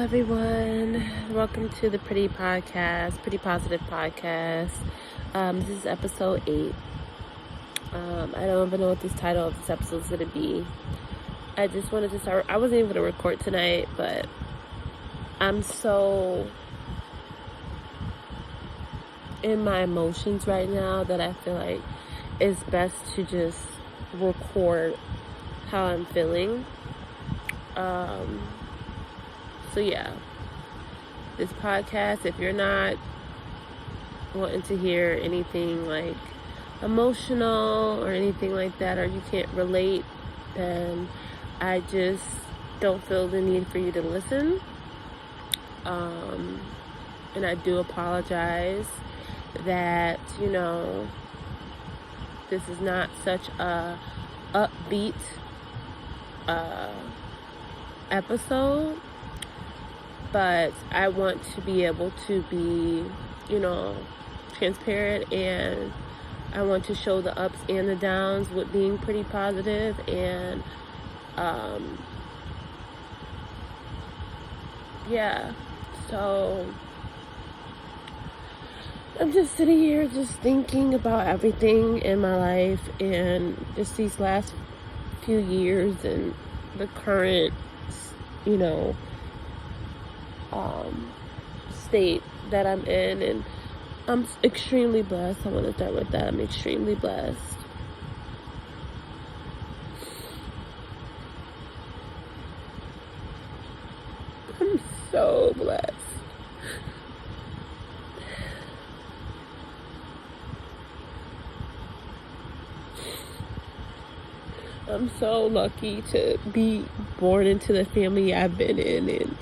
everyone. Welcome to the Pretty Positive Podcast. This is episode 8. I don't even know what this title of this episode is going to be. I just wanted to start. I wasn't able to record tonight, but I'm so in my emotions right now that I feel like it's best to just record how I'm feeling. So yeah, this podcast, if you're not wanting to hear anything like emotional or anything like that, or you can't relate, then I just don't feel the need for you to listen. And I do apologize that, this is not such a upbeat episode, but I want to be able to be, transparent, and I want to show the ups and the downs with being pretty positive. And so I'm just sitting here just thinking about everything in my life and just these last few years and the current state that I'm in, and I'm extremely blessed. I want to start with that. I'm extremely blessed. I'm so blessed. I'm so lucky to be born into the family I've been in, and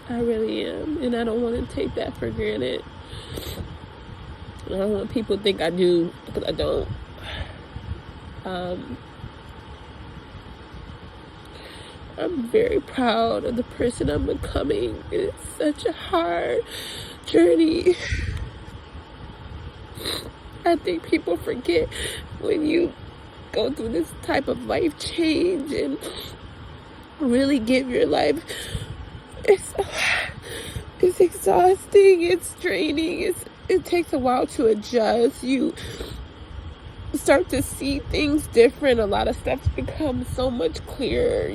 I really am, and I don't want to take that for granted. I don't want people to think I do, because I don't. I'm very proud of the person I'm becoming. It's such a hard journey. I think people forget when you go through this type of life change and really give your life. It's exhausting. It's draining. It takes a while to adjust. You start to see things different. A lot of stuff becomes so much clearer.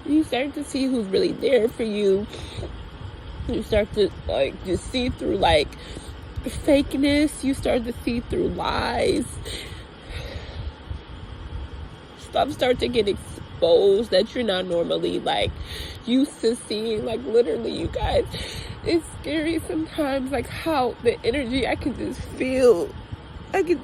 You start to see who's really there for you. You start to just see through fakeness. You start to see through lies. Stuff starts to get exposed that you're not normally used to seeing. Literally, you guys, it's scary sometimes, how the energy I can just feel it.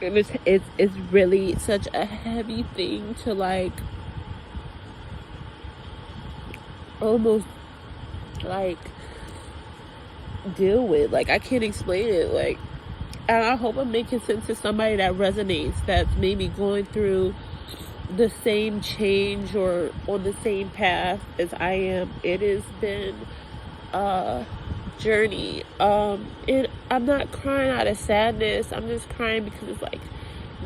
And it's really such a heavy thing to almost deal with. I can't explain it. And I hope I'm making sense to somebody that resonates, that's maybe going through the same change or on the same path as I am. It has been a journey. And I'm not crying out of sadness. I'm just crying because it's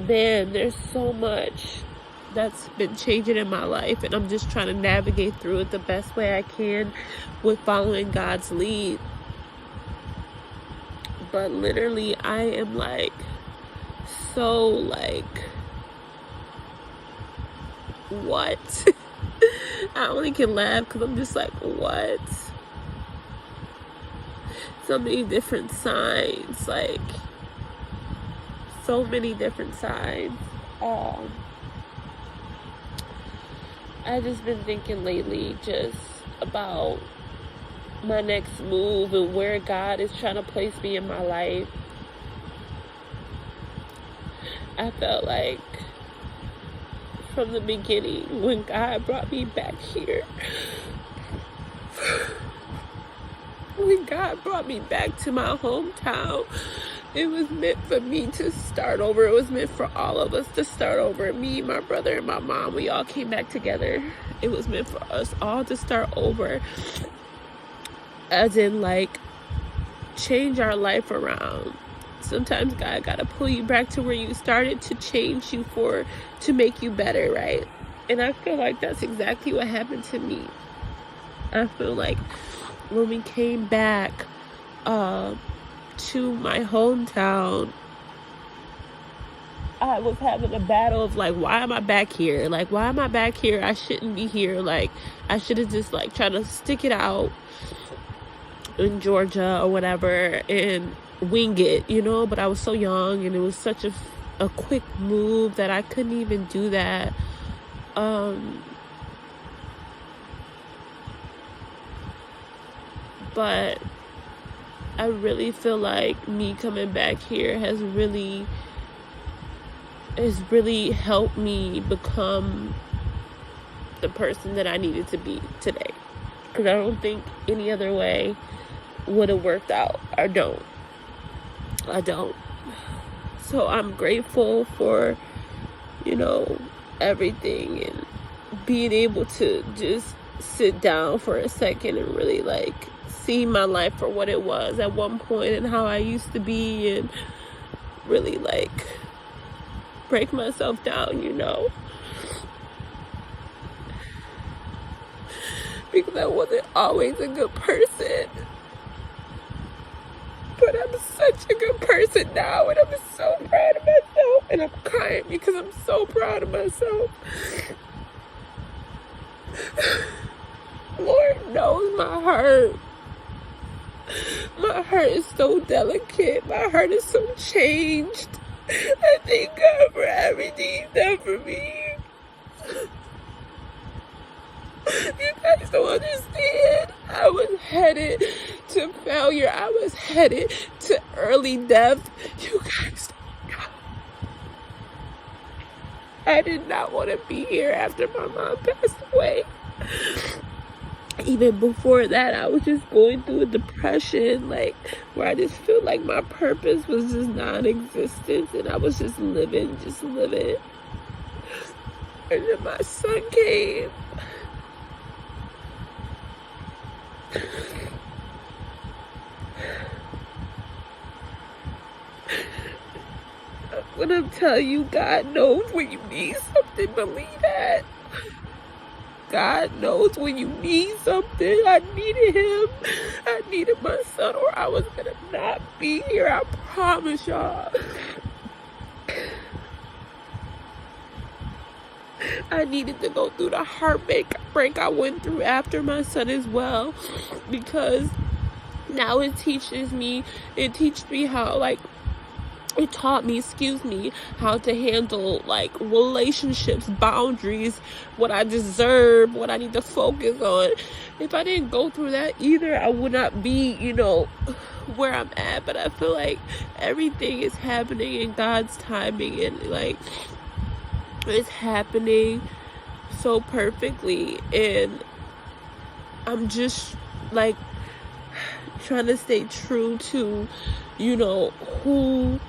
man, there's so much that's been changing in my life, and I'm just trying to navigate through it the best way I can with following God's lead. But literally, I am so what? I only can laugh because I'm just what? So many different signs, so many different signs. I just been thinking lately just about my next move and where God is trying to place me in my life. I felt from the beginning, when God brought me back here, when God brought me back to my hometown, It was meant for me to start over. It was meant for all of us to start over. Me, my brother, and my mom, we all came back together. It was meant for us all to start over. As in, like, change our life around. Sometimes God gotta pull you back to where you started to change you to make you better, right? And I feel like that's exactly what happened to me. I feel like when we came back to my hometown, I was having a battle of like, why am I back here? Like, why am I back here? I shouldn't be here. Like, I should have just like tried to stick it out in Georgia or whatever and wing it, you know? But I was so young, and it was such a quick move that I couldn't even do that. But I really feel like me coming back here has really helped me become the person that I needed to be today. Because I don't think any other way would have worked out. I don't. So I'm grateful for, you know, everything, and being able to just sit down for a second and really like see my life for what it was at one point and how I used to be, and really like break myself down, you know, because I wasn't always a good person, but I'm such a good person now, and I'm so proud of myself, and I'm crying because I'm so proud of myself. Lord knows my heart. My heart is so delicate. My heart is so changed. I thank God for everything He's done for me. You guys don't understand. I was headed to failure. I was headed to early death. You guys don't know. I did not want to be here after my mom passed away. Even before that, I was just going through a depression, like, where I just feel like my purpose was just non-existent, and I was just living. And then my son came. When I'm telling you, God knows when you need something, believe that. God knows when you need something. I needed him. I needed my son, or I was gonna not be here. I promise y'all. I needed to go through the heartbreak I went through after my son as well, because now it teaches me how, like, it taught me, how to handle like relationships, boundaries, what I deserve, what I need to focus on. If I didn't go through that either, I would not be, you know, where I'm at. But I feel like everything is happening in God's timing, and like it's happening so perfectly, and I'm just like trying to stay true to, you know, who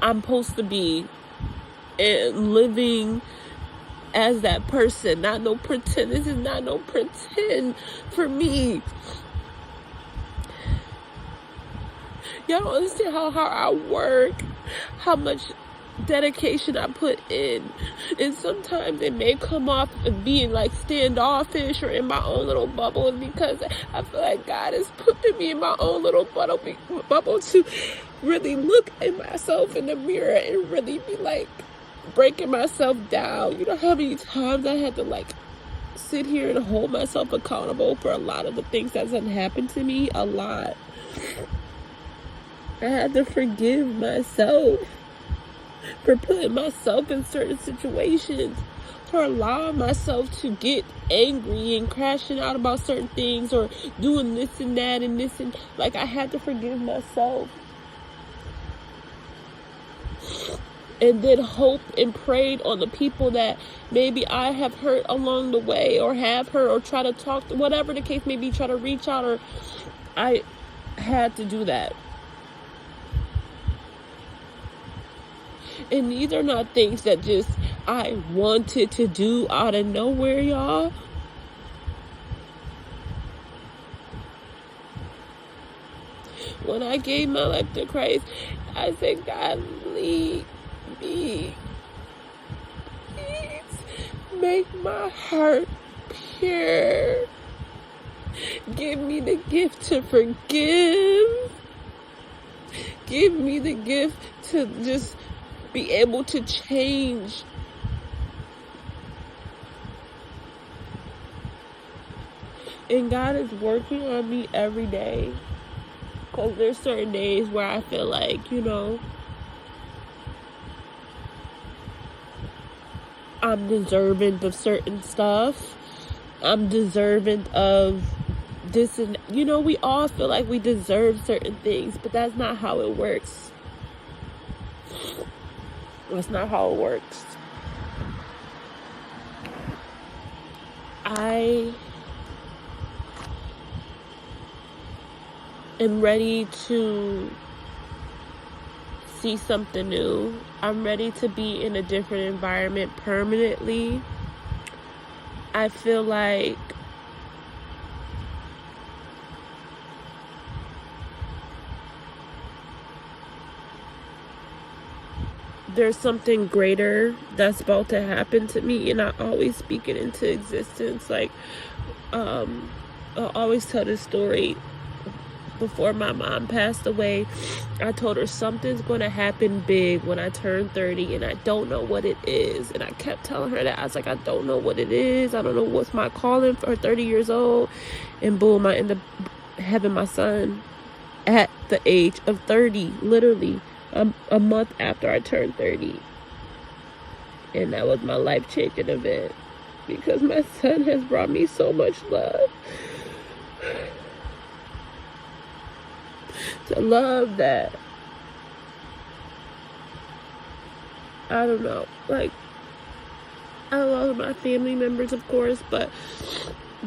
I'm supposed to be, and living as that person. Not no pretend. This is not no pretend for me. Y'all don't understand how hard I work, how much dedication I put in, and sometimes it may come off as being like standoffish or in my own little bubble, because I feel like God is putting me in my own little bubble to really look at myself in the mirror and really be like breaking myself down. You know how many times I had to like sit here and hold myself accountable for a lot of the things that have happened to me? A lot. I had to forgive myself for putting myself in certain situations, for allowing myself to get angry and crashing out about certain things, or doing this and that and this, and like I had to forgive myself. And then hope and prayed on the people that maybe I have hurt along the way, or have hurt, or try to talk, whatever the case may be, try to reach out, or I had to do that. And these are not things that just I wanted to do out of nowhere, y'all. When I gave my life to Christ, I said, God, lead me. Please make my heart pure. Give me the gift to forgive. Give me the gift to just be able to change. And God is working on me every day. Because there's certain days where I feel like, I'm deserving of certain stuff. I'm deserving of this, and we all feel like we deserve certain things, but that's not how it works. That's not how it works. I am ready to see something new. I'm ready to be in a different environment permanently. I feel like there's something greater that's about to happen to me, and I always speak it into existence. Like, I always tell this story. Before my mom passed away, I told her something's going to happen big when I turn 30, and I don't know what it is. And I kept telling her that. I was like, I don't know what it is. I don't know what's my calling for 30 years old. And boom, I ended up having my son at the age of 30, literally a month after I turned 30. And that was my life-changing event, because my son has brought me so much love. The love that, I don't know, like, I love my family members, of course, but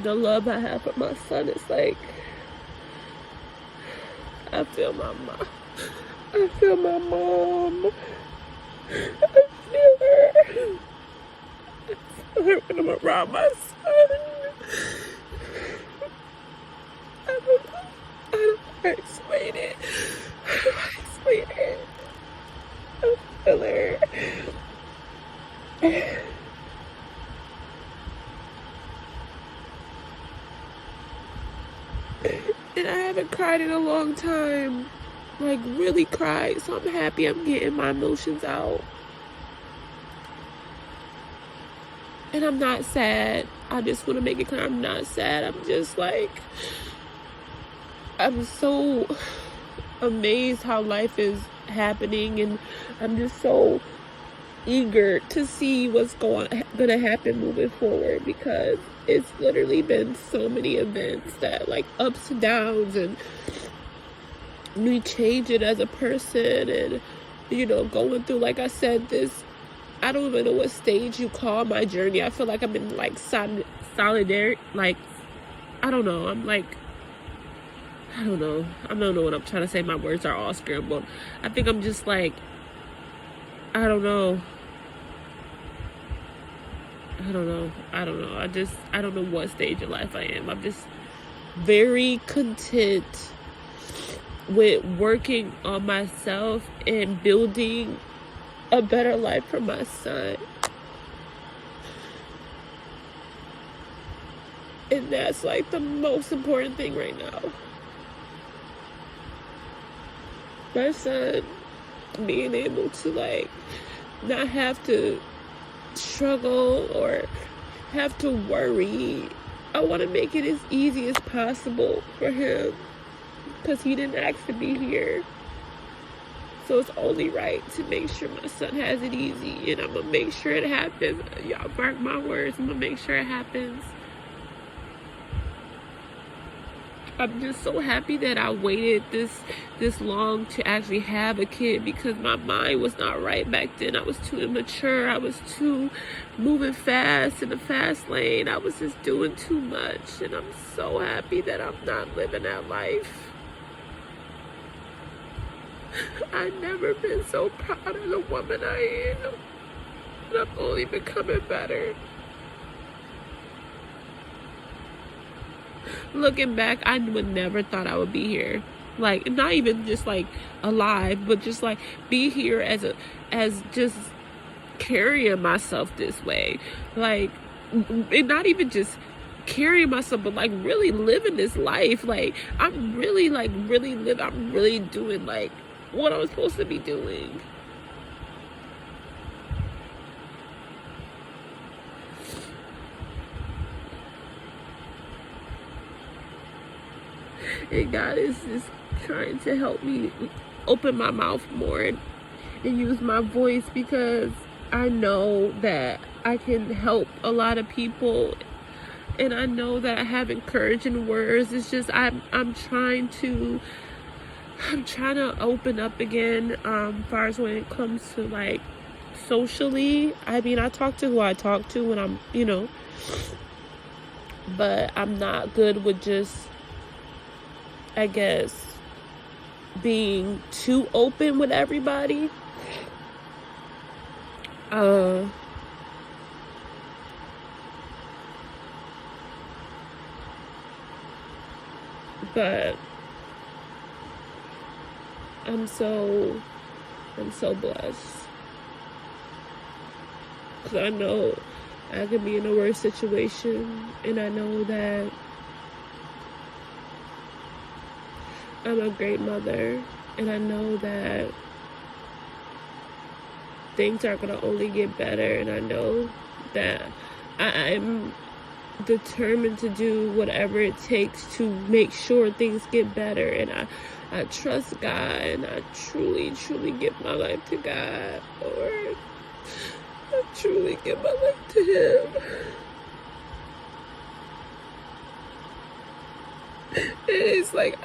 the love I have for my son is like, I feel my mom. I feel my mom. I feel her. I feel her when I'm around my son. I don't know how to explain it. I feel her. And I haven't cried in a long time. Like, really cried. So I'm happy I'm getting my emotions out. And I'm not sad. I just want to make it clear, I'm not sad. I'm just like, I'm so amazed how life is happening, and I'm just so eager to see what's gonna happen moving forward, because it's literally been so many events that, like, ups and downs, and me changing as a person, and going through, like I said, this, I don't even know what stage you call my journey. I feel like I'm in, like, solidarity, like, I don't know, I don't know what I'm trying to say. My words are all scrambled. I think I'm just like, I don't know. I don't know. I don't know what stage of life I am. I'm just very content with working on myself and building a better life for my son. And that's, like, the most important thing right now. My son being able to, like, not have to struggle or have to worry. I want to make it as easy as possible for him, because he didn't ask to be here. So it's only right to make sure my son has it easy, and I'm going to make sure it happens. Y'all mark my words, I'm going to make sure it happens. I'm just so happy that I waited this long to actually have a kid, because my mind was not right back then. I was too immature. I was too moving fast in the fast lane. I was just doing too much, and I'm so happy that I'm not living that life. I've never been so proud of the woman I am. And I'm only becoming better. Looking back, I would never thought I would be here. Like, not even just like alive, but just like be here as just carrying myself this way. Like, and not even just carrying myself, but like really living this life. Like, I'm really doing like what I'm supposed to be doing. And God is just trying to help me open my mouth more and use my voice, because I know that I can help a lot of people, and I know that I have encouraging words. It's just I'm trying to open up again, as far as when it comes to like socially. I mean, I talk to who I talk to when I'm, but I'm not good with just, I guess, being too open with everybody. But I'm so blessed, because I know I could be in a worse situation, and I know that I'm a great mother, and I know that things are going to only get better, and I know that I'm determined to do whatever it takes to make sure things get better. And I trust God, and I truly give my life to God, Lord. I truly give my life to Him. And it's like,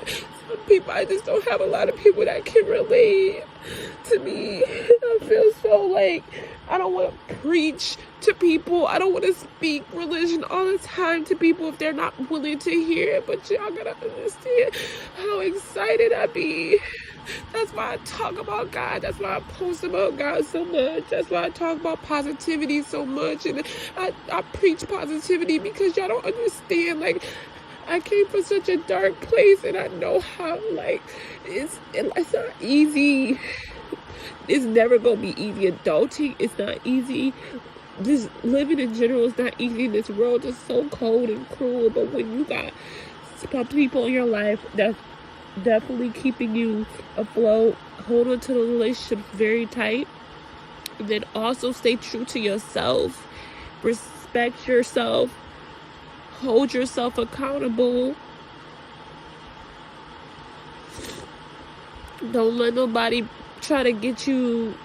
some people, I just don't have a lot of people that can relate to me. I feel so like I don't want to preach to people. I don't want to speak religion all the time to people if they're not willing to hear it. But y'all gotta understand how excited I be. That's why I talk about God. That's why I post about God so much. That's why I talk about positivity so much. And I preach positivity, because y'all don't understand. Like, I came from such a dark place, and I know how, like, it's not easy. It's never going to be easy. Adulting is not easy. Just living in general is not easy. This world is so cold and cruel. But when you got some people in your life that's definitely keeping you afloat, hold on to the relationship very tight. And then also stay true to yourself. Respect yourself. Hold yourself accountable. Don't let nobody try to get you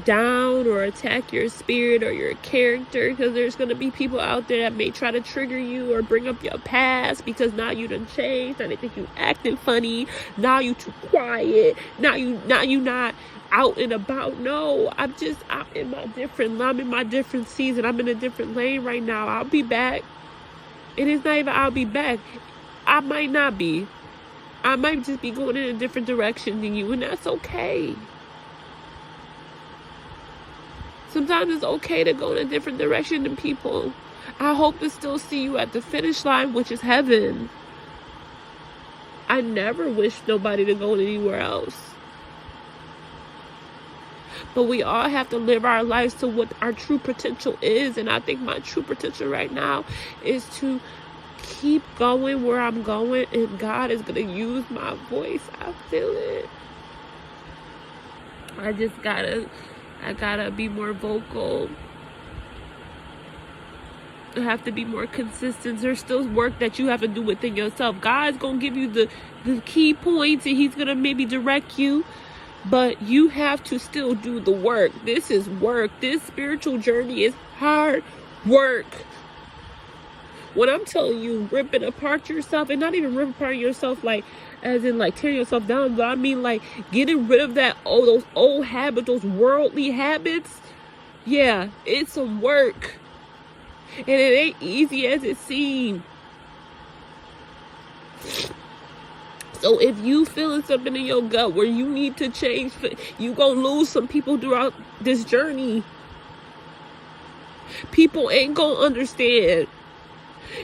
down or attack your spirit or your character, because there's going to be people out there that may try to trigger you or bring up your past, because now you done changed. Now they think you acting funny. Now you too quiet. Now you not out and about. No, I'm in my different season. I'm in a different lane right now. I'll be back. And it's not even I'll be back. I might not be. I might just be going in a different direction than you, and that's okay. Sometimes it's okay to go in a different direction than people. I hope to still see you at the finish line, which is heaven. I never wish nobody to go anywhere else. But we all have to live our lives to what our true potential is. And I think my true potential right now is to keep going where I'm going. And God is going to use my voice. I feel it. I gotta be more vocal. I have to be more consistent. There's still work that you have to do within yourself. God's going to give you the key points, and He's going to maybe direct you. But you have to still do the work. This is work. This spiritual journey is hard work. When I'm telling you, ripping apart yourself, and not even ripping apart yourself like as in like tearing yourself down, but I mean like getting rid of those old habits, those worldly habits. Yeah, it's some work. And it ain't easy as it seems. So if you feeling something in your gut where you need to change, you gonna lose some people throughout this journey. People ain't gonna understand.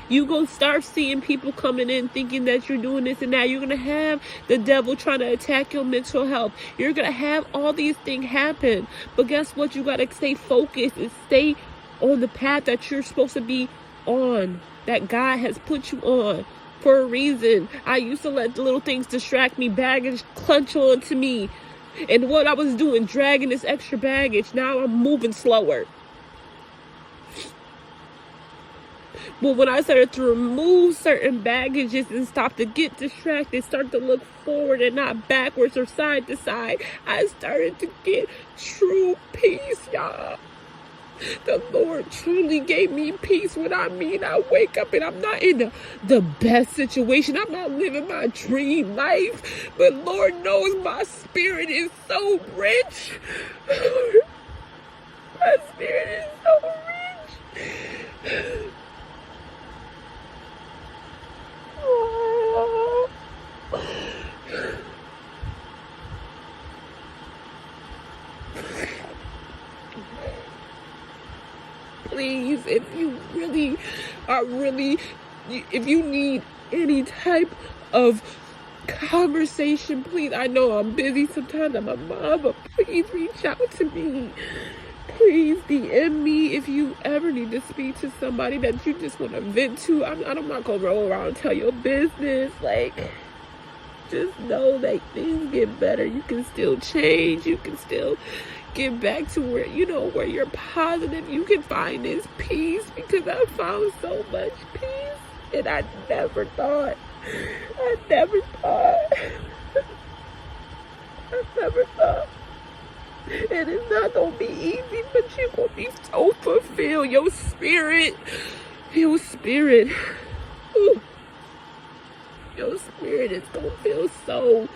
You gonna start seeing people coming in thinking that you're doing this and that. You're gonna have the devil trying to attack your mental health. You're gonna have all these things happen. But guess what? You gotta stay focused and stay on the path that you're supposed to be on, that God has put you on for a reason. I used to let the little things distract me, baggage clutch on to me. And what I was doing, dragging this extra baggage, now I'm moving slower. But when I started to remove certain baggages and stop to get distracted, start to look forward and not backwards or side to side, I started to get true peace, y'all. The Lord truly gave me peace. When I mean I wake up and I'm not in the best situation. I'm not living my dream life. But Lord knows my spirit is so rich. My spirit is so rich. Please, if you really are if you need any type of conversation, please, I know I'm busy sometimes, I'm a mom, but please reach out to me. Please DM me if you ever need to speak to somebody that you just want to vent to. I'm not going to roll around and tell your business. Like, just know that things get better. You can still change. You can still get back to where, where you're positive. You can find this peace, because I found so much peace. And I never thought. And it's not gonna be easy, but you're gonna be so fulfilled. Your spirit, ooh, your spirit is gonna feel so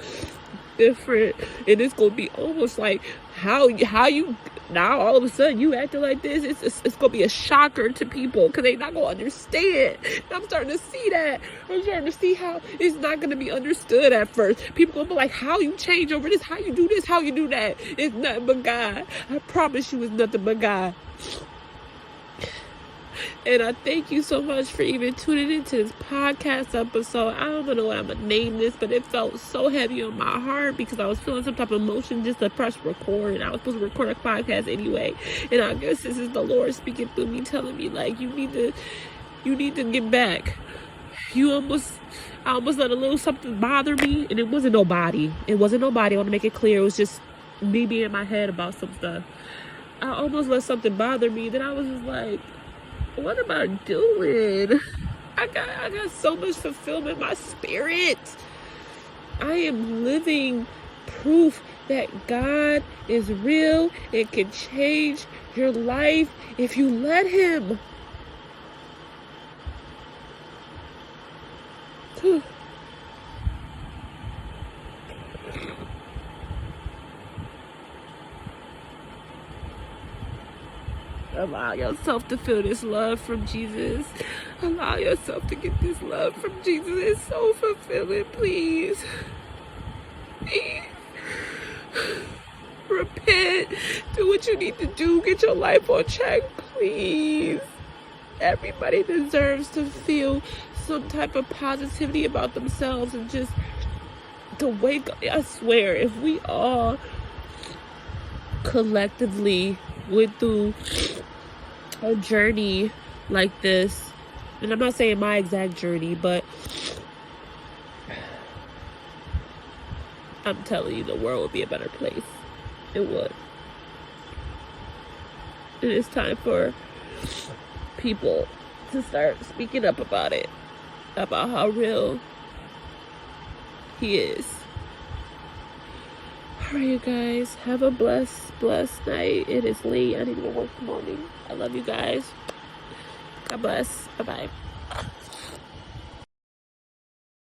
different, and it's gonna be almost like how you now all of a sudden you acting like this. It's gonna be a shocker to people, because they're not gonna understand. And I'm starting to see that. I'm starting to see how it's not gonna be understood at first. People gonna be like, how you change over this, how you do this, how you do that. It's nothing but God. I promise you, it's nothing but God. And I thank you so much for even tuning into this podcast episode. I don't know what I'm going to name this, but it felt so heavy on my heart because I was feeling some type of emotion just to press record. And I was supposed to record a podcast anyway. And I guess this is the Lord speaking through me, telling me, like, you need to get back. I almost let a little something bother me, and it wasn't nobody. I want to make it clear. It was just me being in my head about some stuff. I almost let something bother me. Then I was just like, what am I doing? I got so much fulfillment in my spirit. I am living proof that God is real and can change your life if you let Him. Allow yourself to feel this love from Jesus. Allow yourself to get this love from Jesus. It's so fulfilling. Please. Please. Repent. Do what you need to do. Get your life on track. Please. Everybody deserves to feel some type of positivity about themselves and just to wake up. I swear, if we all collectively went through a journey like this, and I'm not saying my exact journey, but I'm telling you, the world would be a better place. It would. And it's time for people to start speaking up about it, about how real He is. Alright, you guys, have a blessed night. It is late. I need to go work in the morning. I love you guys. God bless. Bye-bye.